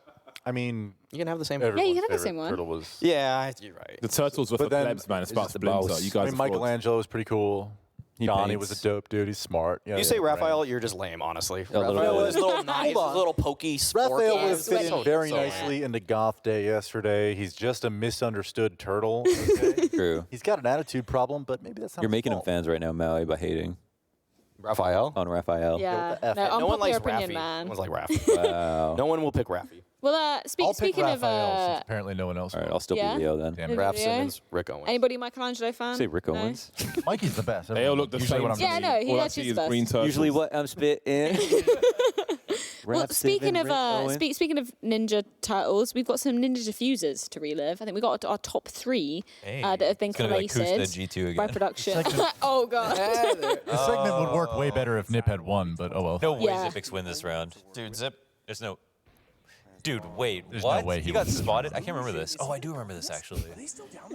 I mean, You can have the same. everyone's you can have the favorite same one. turtle was. Yeah, you're right. The turtles were for But then plebs, man. It's it's about just the boss. Splinter. You I guys mean, are frauds. Michelangelo was pretty cool. He Johnny paints. was a dope dude. He's smart. Yeah, You say yeah, Raphael, you're just lame, honestly. A little Raphael bit. with his little knife, his little pokey spork. Raphael would Yeah, have fit in sweaty. very So nicely into Goth Day yesterday. He's just a misunderstood turtle. Okay? True. He's got an attitude problem, but maybe that's not You're his making him fault. fans right now, Maui, by hating Raphael? on Raphael. Yeah. F? No, No one likes unpopular opinion, Raffy. man. No one's like Raffy. Wow. No one will pick Raffy. Well, I'll pick speaking of Raphael, since apparently no one else All right, will. I'll still Yeah? be Leo then. Damn it. Raph Leo? Simmons, Rick Owens. anybody Michelangelo fan? Say Rick No? Owens. Mikey's the best. They all look the Usually same. when I'm Yeah, eating. no, he All I actually see is is the green best. turtles. Usually what I'm spitting. Well, speaking of speaking of Ninja Turtles, we've got some Ninja diffusers to relive. I think we got our top 3 that have been collated G2 by production. Oh god. This segment would work way better if Nip had won, but oh well. No way Yeah. Zipix win this round. Dude, Zip. There's no. Dude, wait, There's what? no way he got spotted? I can't remember this. Oh, I do remember this, actually.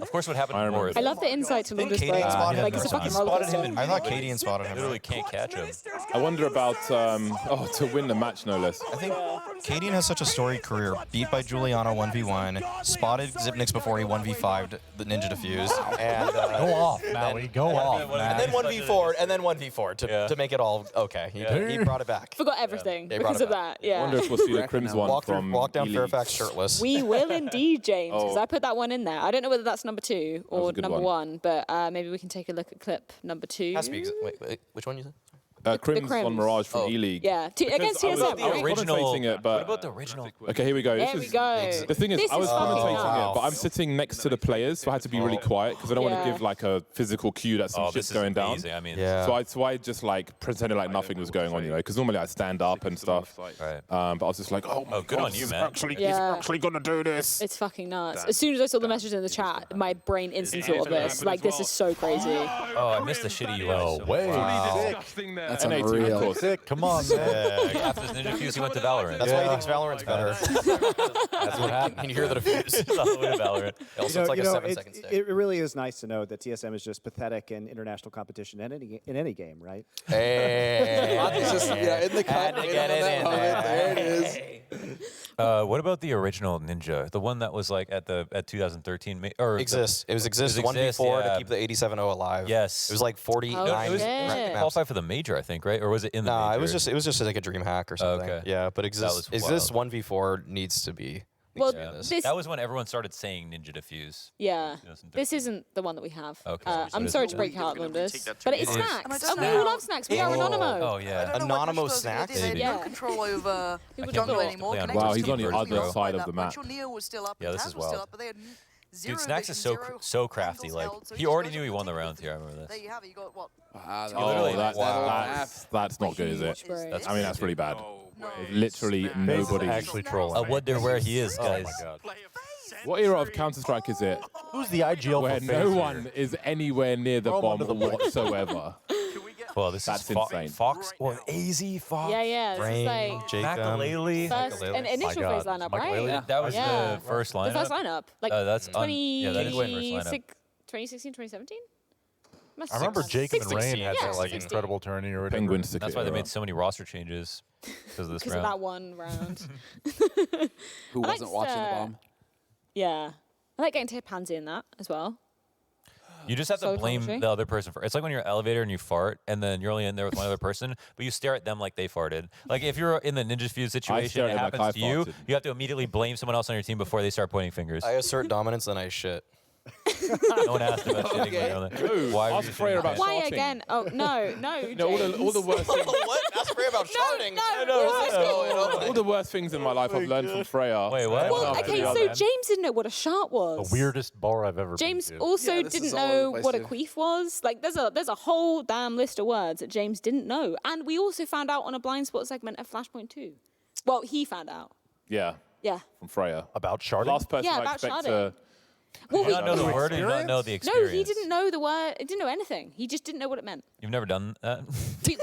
Of course, what happened I to remember North? I love the insight to Lunda's Katie brain. spotted Like him it's a or fucking something. roller spotted him coaster. in I thought mid-game. Katie spotted him. Literally can't catch him. I wonder about to win the match, no less. I think Cadian has such a storied career. Beat by Giuliano 1v1, spotted Xipnix before he 1v5'd the Ninja Diffuse, and Go off, Maui. Go off, and man. then 1v4, and then 1v4 to make it all okay. He brought it back. Forgot everything They brought because it of back. that. Yeah. I wonder if we'll see the Crims one Walk from down E-League. Fairfax shirtless. We will indeed, James, because Oh. I put that one in there. I don't know whether that's number 2 was or a good number one. 1, but maybe we can take a look at clip number 2. Has to be. Wait, which one you said? Crims on Crims. Mirage from Oh. E-League. Yeah, against I was- TSM, I was right? original- commentating it, but- What about the original? Okay, here we go. There This we is- go. The thing is, This I was is fucking commentating wow. it, but I'm sitting next to the players, so I had to be really quiet because I don't want Yeah. to give like a physical cue that some Oh, shit's this is going down. amazing. I mean, Yeah. So I just like pretended like nothing was going on, you know, because normally I stand up and stuff. Right. But I was just like, oh my good God, on you, he's man. Actually, Yeah. he's actually gonna do this. It's fucking nuts. As soon as I saw the message in the chat, my brain instantly thought of this. Like, this is so crazy. Oh, I missed the shitty UI. No way. That's N18, of unreal. course. Sick. Come on, man. After this Ninja Fuse, he went to Valorant. That's why he thinks Valorant's better. That's what happened. Can you hear the diffuse? He's all the way to Valorant. Also, it's like a 7-second stick. It really is nice to know that TSM is just pathetic in international competition in any game, right? Hey. It's just, in the Had to get it in There it is. What about the original Ninja? The one that was like at 2013? Or Exists. It was Exist It was 1v4 Exist, yeah. to keep the 87-0 alive. Yes. It was like 49 Oh, it was shit. ranked maps. qualified for the major, I think, right? Or was it in the Nah, major? it was just like a dream hack or something. Okay. Yeah, but was Exist 1v4 needs to be. Well, needs to be this. this, That was when everyone started saying Ninja Diffuse. yeah, 2013. this isn't the one that we have. Okay. I'm What is sorry it? to break your heart on this, that but to it's me. snacks. And I Oh, don't we know. all love snacks. We are Anonymo. Oh, yeah. I don't know what Anonymous Josh snacks? did. They had no Yeah. control over People jungle don't anymore. play on Connected Wow, he's team on the was other really side not of the that map. much. Neo was still up. Yeah, this Taz is was still wild. up, but they had zero Dude, Snacks vision, is zero so crafty. angles Like, held, so he just already goes knew he up won the and round takes here. I it. remember There this. you have it. You got what? Wow, Oh, literally- that's wow. that's not good, is it? Huge I mean, that's pretty bad. No. Literally nobody. Actually trolling. I wonder where he is, Oh guys. my god. What era of Counter Strike is it Who's the IGL where for no face one here? is anywhere near the Throw 'em bomb under the bus. whatsoever? Well, this That's is insane. Fox. Well, AZ, Fox. Yeah, yeah. This is Brain, like Jacob. Makalele. first and initial My phase God. lineup, Makalele? right? That was Yeah. the first lineup. The first lineup, like that's yeah, that is the first lineup. 2016, 2017. Must I remember have- Jacob and 16, Rain had yeah, that like 16. incredible tourney or whatever. Penguin That's ticket why they era. made so many roster changes because of this Because of round. that one round. Who I wasn't liked, watching the uh, bomb? Yeah. I like getting to Pansy in that as well. You just have to Solo blame commentary. the other person for. It's like when you're in an elevator and you fart, and then you're only in there with one other person, but you stare at them like they farted. Like if you're in the Ninja Fuse situation, stare it at them like happens I to you. farted. You have to immediately blame someone else on your team before they start pointing fingers. I assert dominance, then I shit. No one asked about shitting when you're on there. Dude, Why were ask you Freya shitting? about Why farting. again? Oh, no, no, You know, all the worst things. What? That's great about sharding. All the worst things in my life I've learned from Freya. Wait, what? Well, No, okay, no, so man. James didn't know what a shart The was. weirdest bar I've ever James been to. also Yeah, this didn't is all over know the place what a too. queef was. Like, there's a whole damn list of words that James didn't know, and we also found out on a blind spot segment at Flashpoint 2. Well, he found out. Yeah, Yeah. from Freya. About sharding? Last person Yeah, I about expect sharding. to. Well, You not know the word, or you not know the no, experience. he didn't know the word. He didn't know anything. He just didn't know what it meant. You've never done that? We-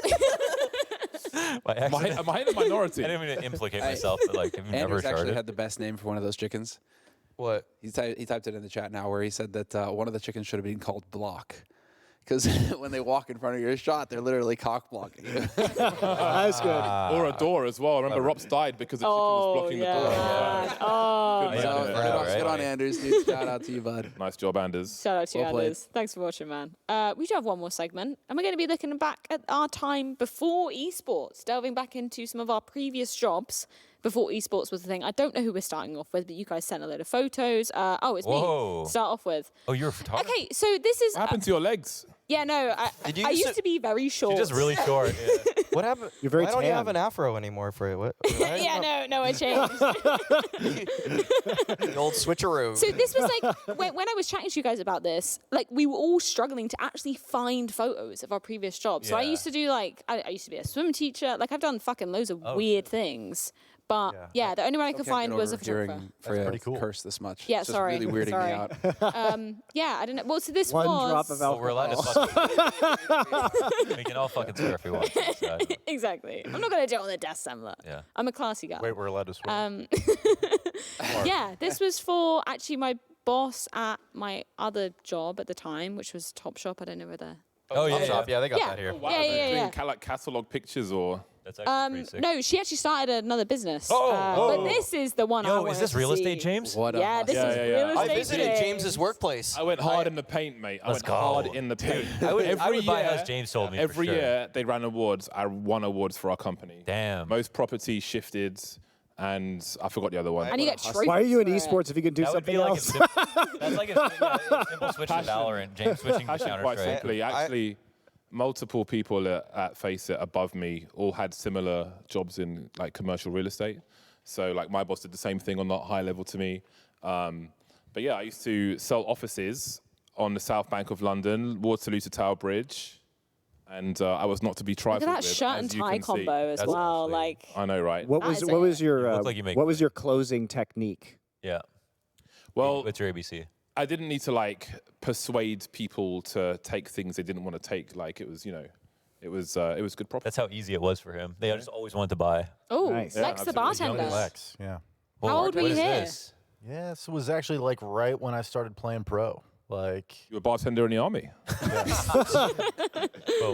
By accident? Am I in the minority? I didn't mean to implicate myself, but like, have you never Andrews actually sharded? had the best name for one of those chickens. What? He typed it in the chat now where he said that one of the chickens should have been called Block. Because when they walk in front of your shot, they're literally cock blocking you. That's good. Or a door as well. I remember Rops died because the chicken was blocking the door. man. Oh, Good Yeah, man. for Good now, on, right? good on Andrews, dude. Shout out to you, bud. Nice job, Anders. shout out to you, Well played. Anders. Thanks for watching, man. We do have one more segment, and we're going to be looking back at our time before esports, delving back into some of our previous jobs before esports was the thing. I don't know who we're starting off with, but you guys sent a load of photos. It's Whoa. me. to Start off with. Oh, you're a photographer? Okay, so this is. What happened to your legs? Yeah, no, Did you I used used to- to be very short. You're just really short. Yeah. What happened? You're very Why don't you tan. have an afro anymore, Freya? What? Yeah, no, I changed. The old switcheroo. So this was like when I was chatting to you guys about this, like we were all struggling to actually find photos of our previous jobs. So I Yeah. used to do like I used to be a swim teacher. Like I've done fucking loads of weird things. But yeah, the only one I could find was a photographer. Hearing Freya pretty cool. curse this much. Yeah, It's just sorry. really weirding sorry. me out. Yeah, I don't know. Well, so this One was drop of Well, we're allowed to fuck. We can all fucking swear if we want. So, exactly. I'm not gonna do it on the desk assembler. yeah. I'm a classy guy. Wait, we're allowed to swear. Yeah, this was for actually my boss at my other job at the time, which was Topshop. I don't know whether. Oh yeah, Shop, yeah, they got Yeah. that here. Wow, Yeah, they're yeah, doing yeah. like catalog pictures or. That's actually pretty sick. No, she actually started another business. Oh, but this is the one I Yo, wanted is this to real estate, see. James? What Yeah, this Yeah, is yeah, yeah. real I estate. visited James. James's workplace. I went hard in the paint, mate. I Let's went go. hard in the paint. I would buy a house James told me for Every sure. year they ran awards. I won awards for our company. Damn. Most property shifted, and I forgot the other one. And you get trophies. Why are you in for it. esports if you can do That would something be like else? that's like a simple switch to Valorant. James switching to Passion, Counter quite Strike. simply, actually, multiple people at Faceit above me all had similar jobs in like commercial real estate. So like my boss did the same thing on that high level to me. But yeah, I used to sell offices on the South Bank of London, Waterloo to Tower Bridge, and I was not to be Look trifled at that with. shirt and as you tie can see. combo as That's well. actually- Like, I know, right? What That was is what was it. your You look like you make what was your closing technique? Yeah. Well, What's your ABC? I didn't need to like persuade people to take things they didn't want to take. Like it was, it was good property. That's how easy it was for him. They just always wanted to buy. oh, Nice. Lex the absolutely. bartender. Lex, yeah. How old were what you is here? this? Yeah, this was actually like right when I started playing pro. Like, You were a bartender in the army. I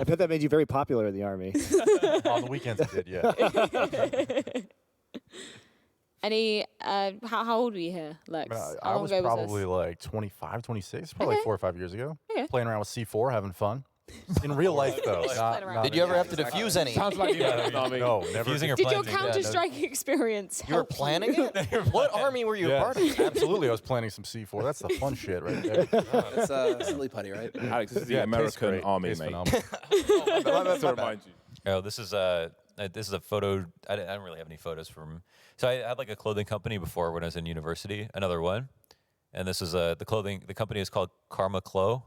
bet that made you very popular in the army. on the weekends I did, yeah. Any? How old were you here, Lex? I How long was ago probably was like 25, 26, probably Okay. like 4 or 5 years ago. Okay. Playing around with C4, having fun. In real life, though. Playing around. Did you ever have to defuse any? Sounds like you were in the army. No, never. Fusing or this? Did your plunging, yeah, Counter no- Strike experience You were help planning it? What army were you a part of? Yes, absolutely. I was planning some C4. That's the fun shit right there. It's silly putty, right? Alex, this is the Yeah, it tastes American great. army, Tastes mate. phenomenal. Just to remind you. Oh, this is a photo. I don't really have any photos from. So I had like a clothing company before when I was in university. Another one, and this is the clothing. The company is called Karma Clo.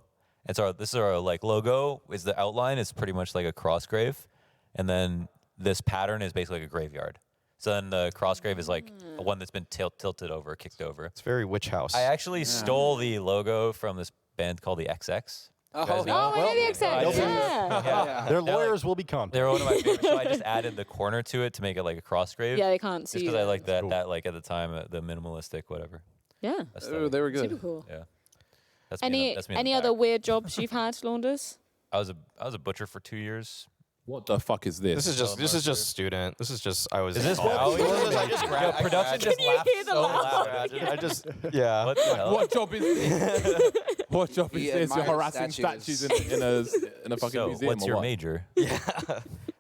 And so this is our like logo. Is the outline is pretty much like a cross grave, and then this pattern is basically like a graveyard. So then the cross grave is like one that's been tilted over, kicked over. It's very witch house. I actually stole the logo from this band called the XX. Oh, Guys know? Oh, I know the XX. Yeah. yeah. Their lawyers will be content. They're one of my favorites. So I just added the corner to it to make it like a cross grave. Yeah, they can't Just see because you. I like that, Cool. that like at the time, the minimalistic, whatever. Yeah. Oh, aesthetic. they were good. Super cool. Yeah. That's me in Any that's me in the any back. other weird jobs you've had, Launders? I was a butcher for 2 years. What the fuck is this? This is just student. This is just I was. Is this oh, what? I just grabbed. Production just Can you laughed hear the so laugh? loud. I just yeah. What the hell? What job is this? What job is He this? You're admires harassing statues. statues in a fucking So, museum. what's or your what? major?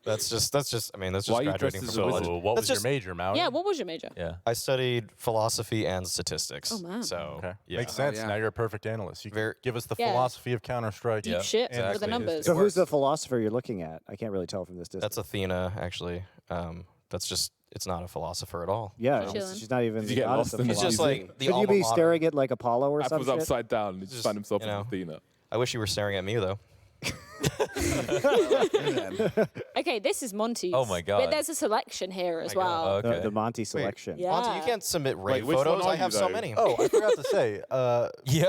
That's just. I mean, that's just Why are you graduating dressed from as a college. wizard? So what That's was your just- major, Maui? Yeah, what was your major? Yeah. I studied philosophy and statistics. Oh, man. So Okay. yeah. Makes sense. yeah. Now you're a perfect analyst. You can Very- give us the Yeah. philosophy of Counter-Strike. Deep Yeah, shit with the exactly. numbers. So who's the works. philosopher you're looking at? I can't really tell from this distance. That's Athena, actually. That's just. It's not a philosopher at all. Yeah, Chilling. she's not even. Did you get goddess lost of in the It's just philosophy. like the Should you alma be mater. staring at like Apollo or Apple's something? upside down. He just Just, found himself you in know. Athena. I wish you were staring at me though. Okay, this is Monty's. Oh my God. But there's a selection here as well. Okay. The Monty selection. Yeah. Monty, you can't submit raid which one photos. are I have you, so though? many. Oh, I forgot to say. Yo.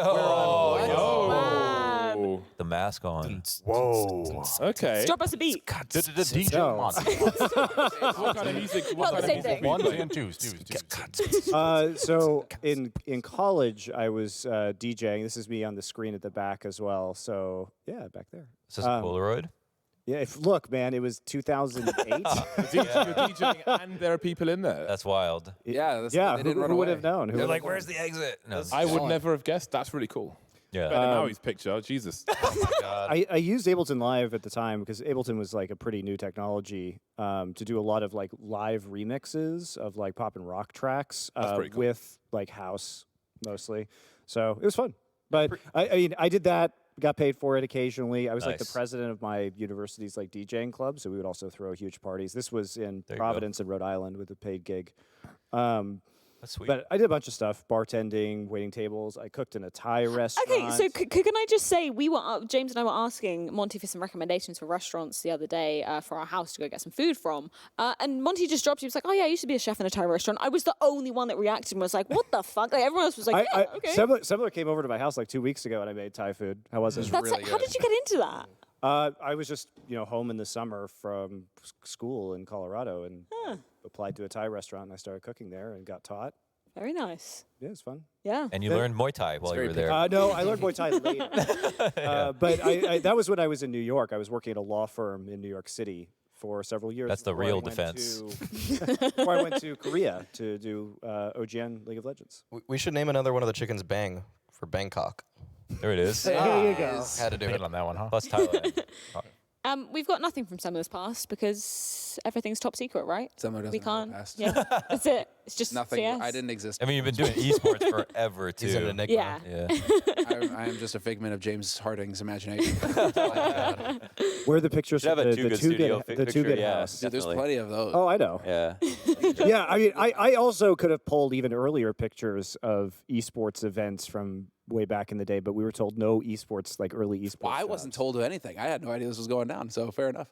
Oh. The mask on. Whoa. Okay. Drop us a beat. DJ So- Monty. What kind of music? Well, What the kind same of thing. music? Ones and twos. So in college, I was DJing. This is me on the screen at the back as well. So yeah, back there. Is this a Polaroid? Yeah, look, man, it was 2008. You're DJing and there are people in there. That's wild. Yeah, that's, yeah, they didn't run who would away. have known? Who They're would like, have where's the exit? No, I would Fun. never have guessed. That's really cool. yeah. Better than Maui's picture. Jesus. I used Ableton Live at the time because Ableton was like a pretty new technology to do a lot of like live remixes of like pop and rock tracks pretty cool. with like house mostly. So it was fun. But I mean, I did that. Got paid for it occasionally. I was like the Nice. president of my university's like DJing club, so we would also throw huge parties. This was in There you go. Providence in Rhode Island with a paid gig. That's That's sweet. But I did a bunch of stuff: bartending, waiting tables. I cooked in a Thai restaurant. Okay, so can I just say, James and I were asking Monty for some recommendations for restaurants the other day for our house to go get some food from, and Monty just dropped. He was like, "Oh yeah, I used to be a chef in a Thai restaurant." I was the only one that reacted and was like, "What the fuck?" Like everyone else was like, "Yeah, okay." Similar came over to my house like 2 weeks ago, and I made Thai food. How was it? How did you get into that? I was just home in the summer from school in Colorado and applied to a Thai restaurant, and I started cooking there and got taught. Very nice. Yeah, it's fun. Yeah. And you learned Muay Thai while you were there. No, I learned Muay Thai later. But that was when I was in New York. I was working at a law firm in New York City for several years. That's the before real I went defense. Before I went to Korea to do OGN League of Legends. We should name another one of the chickens Bang for Bangkok. There it is. There you go. Had to do Hit it. on that one, huh? Plus Thailand. We've got nothing from Summer's Past because everything's top secret, right? Summer doesn't We have a can't. past. Yeah, that's it. It's just Nothing. CS. I didn't exist. I mean, you've been doing esports forever, too. He's an enigma. Yeah. Yeah. I am just a figment of James Harding's imagination. Where are the pictures Should have of a the Too Good Too studio Good, the picture, Too Good yeah. house? Dude, there's Definitely. plenty of those. Oh, I know. Yeah. Yeah, I mean, I also could have pulled even earlier pictures of esports events from way back in the day, but we were told no esports, like early esports. Well, I wasn't told of anything. I had no idea this was going down, so fair enough.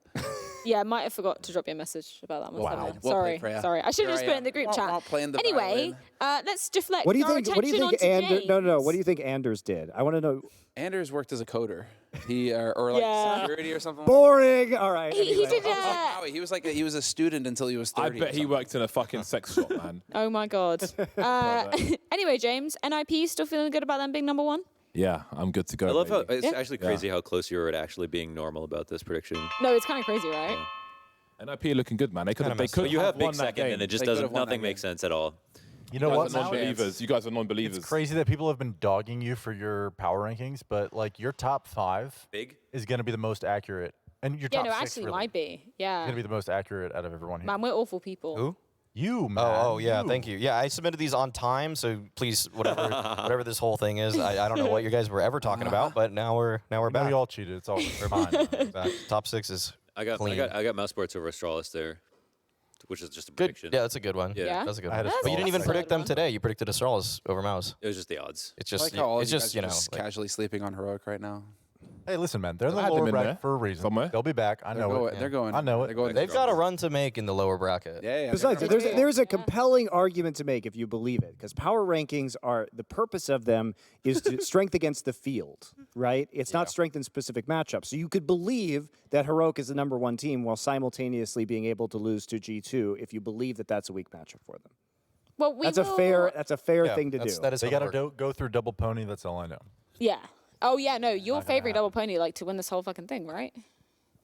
Yeah, I might have forgot to drop you a message about that one. Wow. Summer. Well played, Sorry, Freya. sorry. I should have Here just I put it am. in the group Wah, chat. wah, playing the Anyway, violin. let's deflect What do you our think? What do you attention think? onto James. No. What do you think Anders did? I want to know. Anders worked as a coder. He or like Yeah. security or something. Boring. All right. He anyway. did. Oh, he was he was a student until he was 30. I or bet he something. worked in a fucking sex shop, man. Oh my god. Anyway, James, NIP still feeling good about them being number one? Yeah, I'm good to go. I love how baby. it's actually crazy how close you were at actually being normal about this prediction. No, it's kind of crazy, right? NIP are looking good, man. They could have. They messed could But you have won big that second, game. and it just They could doesn't. have won Nothing that makes game. sense at all. You know You what? guys are Now? non-believers. You guys are non-believers. It's crazy that people have been dogging you for your power rankings, but like your top 5 Big. is going to be the most accurate, and your Yeah, top no, 6 actually really, might be. is Yeah. going to be the most accurate out of everyone here. Man, we're awful people. Who? You, man. Oh, yeah. you. Thank you. Yeah, I submitted these on time, so please, whatever this whole thing is, I don't know what you guys were ever talking about, but now we're No, back. we all cheated. It's all we're fine. Top 6 is I got clean. Mouse Sports over Astralis there, which is just a Good. prediction. Yeah, that's a good one. Yeah? That's a good I one. had But you didn't even That's a predict solid them one. today. You predicted Astralis over Mouse. It was just the odds. It's I just, like how all it's you just, guys are just casually sleeping on heroic right now. Hey, listen, man. They're in the I had them lower in there bracket for a reason. somewhere. They'll be back. I know it. They're going. I know it. They're going. they've got a run to make in the lower bracket. Yeah, yeah. Besides, they're going. there's a compelling argument to make if you believe it, because power rankings are the purpose of them is to strength against the field, right? It's not strength in specific matchups. So you could believe that Heroic is the number 1 team while simultaneously being able to lose to G2 if you believe that that's a weak matchup for them. Well, That's a fair thing to do. That is They how got it to works. go through double pony. That's all I know. Yeah. Oh, yeah, no, you're gonna favoring happen. Double Pony like to win this whole fucking thing, right?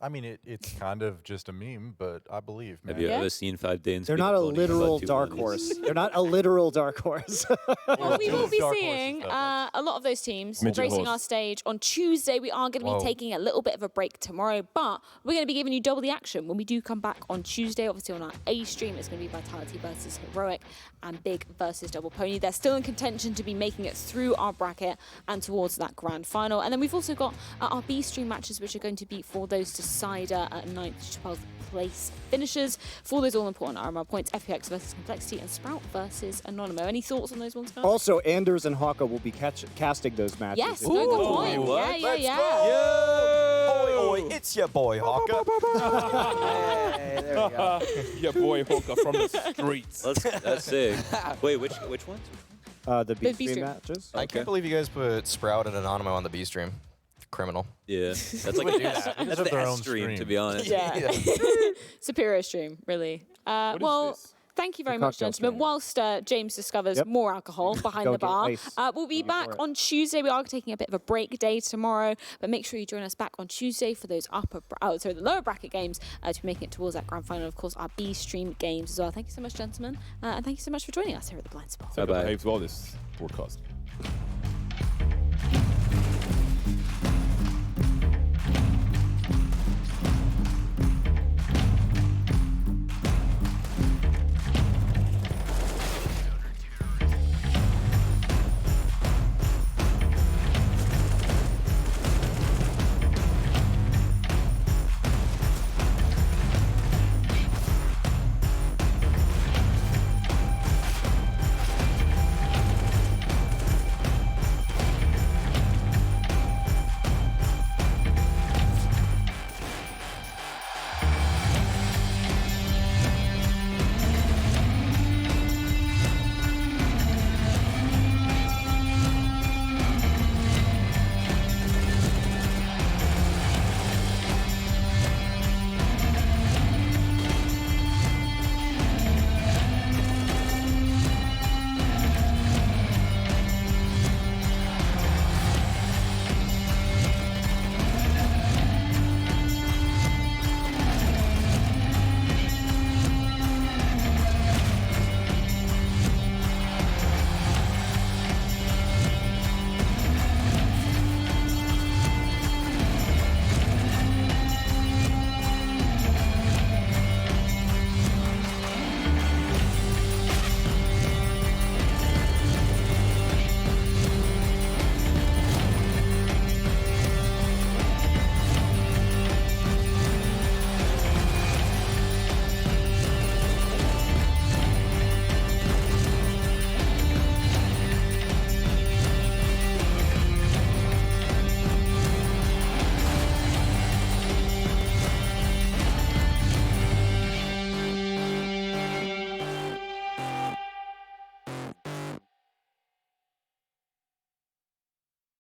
I mean, it's kind of just a meme, but I believe, man. Have you Yeah. ever seen 5 Danes? They're beat not a Pony literal about 2 dark ponies? horse. They're not a literal dark horse. Well, we will be Dark horses, seeing though. a lot of those teams Midget racing horse. our stage on Tuesday. We are going to be Whoa. taking a little bit of a break tomorrow, but we're going to be giving you double the action when we do come back on Tuesday. Obviously, on our A stream, it's going to be Vitality versus Heroic and Big versus Double Pony. They're still in contention to be making it through our bracket and towards that grand final. And then we've also got our B stream matches, which are going to be for those decider at 9th to 12th place finishers for those all-important RMR points, FPX versus Complexity, and Sprout versus Anonymo. Any thoughts on those ones, guys? Also, Anders and Haka will be casting those matches. Yes, no, good Ooh, point. what? Yeah, yeah. Oi, it's your boy, Hawker. Hey, there we go. Your boy Hawker from the streets. That's sick. Wait, which ones? The B B stream stream. matches. I can't believe you guys put Sprout and Anonymo on the B stream. Criminal. Yeah, that's like that's have the their S own stream, to stream. be honest. Yeah. Superior stream, really. Well, this? thank you very The much, cocktail gentlemen. stream. Whilst James discovers Yep. more alcohol behind Go the get bar, ice. we'll be Go back for it. on Tuesday. We are taking a bit of a break day tomorrow, but make sure you join us back on Tuesday for those the lower bracket games to be making it towards that grand final. Of course, our B stream games as well. Thank you so much, gentlemen, and thank you so much for joining us here at the Blind Spot. Bye-bye. Behaves well this broadcast.